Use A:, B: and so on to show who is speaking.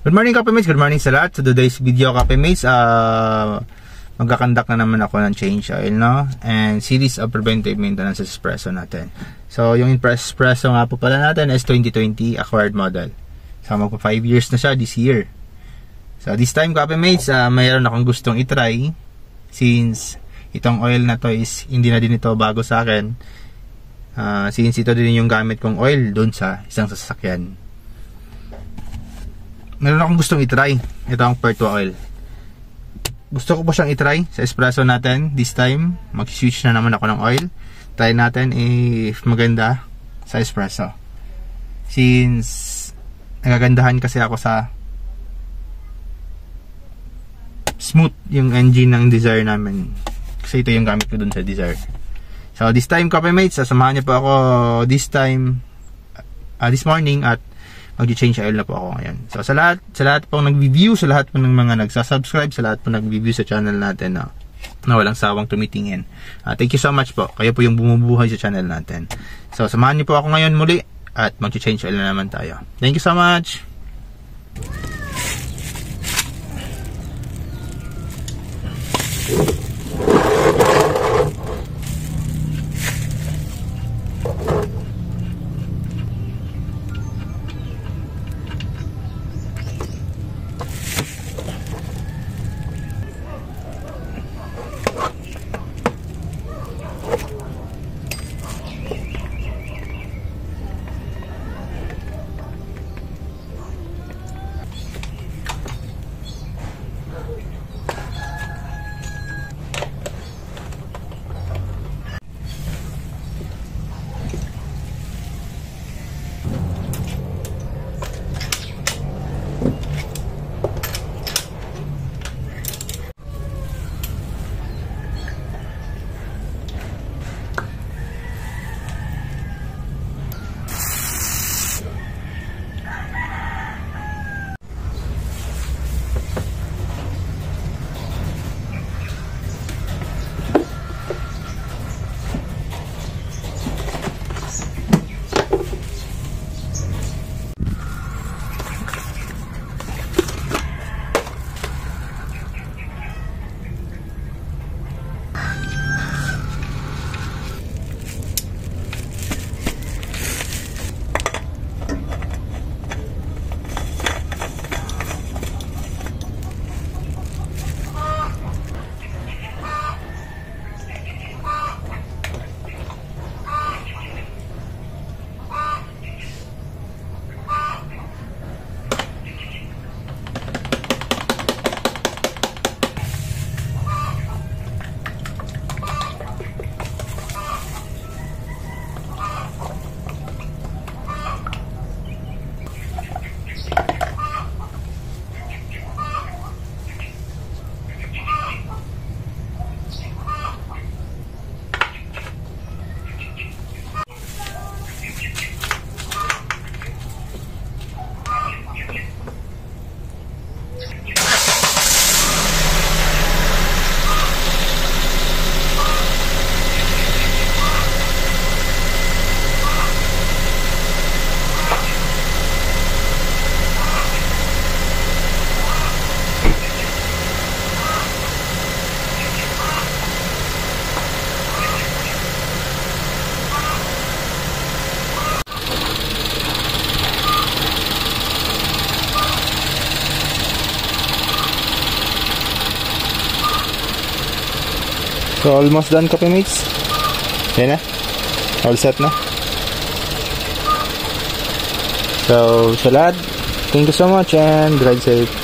A: Good morning, Coffee Mates. Good morning sa lahat. So today's video, Coffee Mates, magkakandak na naman ako ng change oil, no? And series of preventive maintenance sa espresso natin. So yung espresso nga po pala natin is 2020 acquired model. So magpa 5 years na siya this year. So this time, Coffee Mates, mayroon akong gustong itry since itong oil na to is hindi na din ito bago sa akin. Since ito din yung gamit kong oil doon sa isang sasakyan. Meron akong gustong itry. Ito ang Pertua oil. Gusto ko po siyang itry sa espresso natin. This time, mag-switch na naman ako ng oil. Try natin if maganda sa espresso. Since nagagandahan kasi ako sa smooth yung engine ng Desire namin. Kasi ito yung gamit ko dun sa Desire. So this time, Coffee Mates, sasamahan niyo po ako this morning at mag-change oil na po ako ngayon. So sa lahat pong nag-review, sa lahat po ng mga nagsasubscribe, sa lahat po nag-review sa channel natin na walang sawang tumitingin. Thank you so much po. Kayo po yung bumubuhay sa channel natin. So samahan niyo po ako ngayon muli at mag-change oil na naman tayo. Thank you so much. So almost done, Coffee Mates. Yan na. All set na. So sa lahat, thank you so much and drive safe.